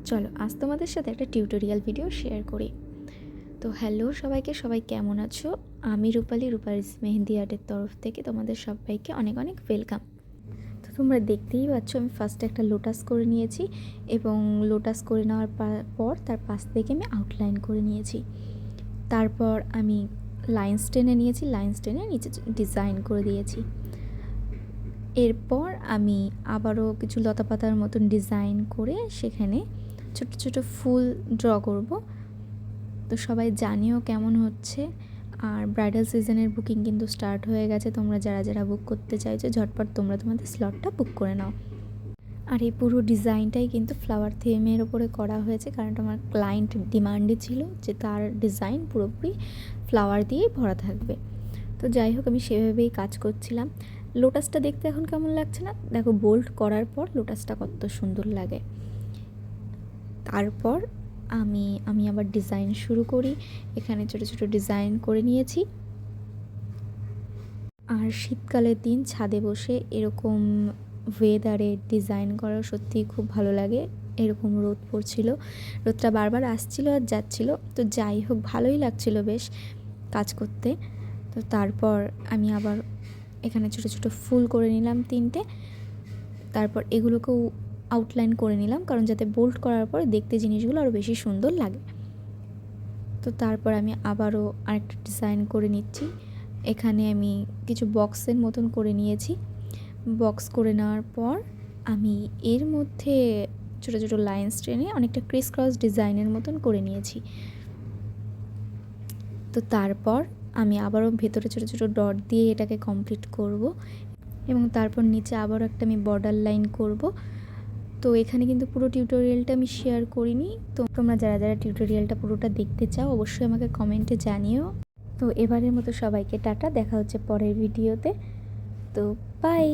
চলো আজ তোমাদের সাথে একটা টিউটোরিয়াল ভিডিও শেয়ার করি। তো হ্যালো সবাইকে, সবাই কেমন আছো? আমি রূপালিস মেহেন্দি আর্টের তরফ থেকে তোমাদের সবাইকে অনেক অনেক ওয়েলকাম। তো তোমরা দেখতেই পাচ্ছ আমি ফার্স্টে একটা লোটাস করে নিয়েছি এবং লোটাস করে নেওয়ার পর তার পাশ থেকে আমি আউটলাইন করে নিয়েছি। তারপর আমি লাইন্স টেনে নিয়েছি, লাইন্স টেনে নিচে ডিজাইন করে দিয়েছি। এরপর আমি আবারও কিছু লতাপাতার মতন ডিজাইন করে সেখানে ছোট ছোট ফুল ড্র করব। তো সবাই জানিও কেমন হচ্ছে। আর ব্রাইডাল সিজনের বুকিং কিন্তু স্টার্ট হয়ে গেছে। তোমরা যারা যারা বুক করতে চাইছো ঝটপট তোমরা তোমাদের স্লটটা বুক করে নাও। আর এই পুরো ডিজাইনটাই কিন্তু ফ্লাওয়ার থিমের ওপরে করা হয়েছে, কারণ আমার ক্লায়েন্ট ডিমান্ডই ছিল যে তার ডিজাইন পুরোপুরি ফ্লাওয়ার দিয়েই ভরা থাকবে। তো যাই হোক, আমি সেভাবেই কাজ করছিলাম। লোটাসটা দেখতে এখন কেমন লাগছে না? দেখো, বোল্ড করার পর লোটাসটা কত সুন্দর লাগে। তারপর আমি আবার ডিজাইন শুরু করি। এখানে ছোট ছোট ডিজাইন করে নিয়েছি। আর শীতকালের দিন ছাদে বসে এরকম ওয়েদারে ডিজাইন করা সত্যিই খুব ভালো লাগে। এরকম রোদ পড়ছিল, রোদটা বারবার আসছিল আর যাচ্ছিল, তো যাই হোক ভালোই লাগছিল বেশ কাজ করতে। তো তারপর আমি আবার এখানে ছোট ছোট ফুল করে নিলাম 3টে। তারপর এগুলোকেও আউটলাইন করে নিলাম, কারণ যাতে বোল্ড করার পর দেখতে জিনিসগুলো আরও বেশি সুন্দর লাগে। তো তারপর আমি আবারও আরেকটা ডিজাইন করে নিচ্ছি। এখানে আমি কিছু বক্সের মতন করে নিয়েছি। বক্স করে নেওয়ার পর আমি এর মধ্যে ছোটো ছোটো লাইন্স টেনে অনেকটা ক্রিস ক্রস ডিজাইনের মতন করে নিয়েছি। তো তারপর আমি আবারও ভেতরে ছোটো ছোটো ডট দিয়ে এটাকে কমপ্লিট করব এবং তারপর নিচে আবারও একটা আমি বর্ডার লাইন করব। তো এখানে কিন্তু পুরো টিউটোরিয়ালটা আমি শেয়ার করিনি। তো তোমরা যারা যারা টিউটোরিয়ালটা পুরোটা দেখতে চাও অবশ্যই আমাকে কমেন্টে জানিও। তো এবারের মতো সবাইকে টাটা, দেখা হচ্ছে পরের ভিডিওতে। তো বাই।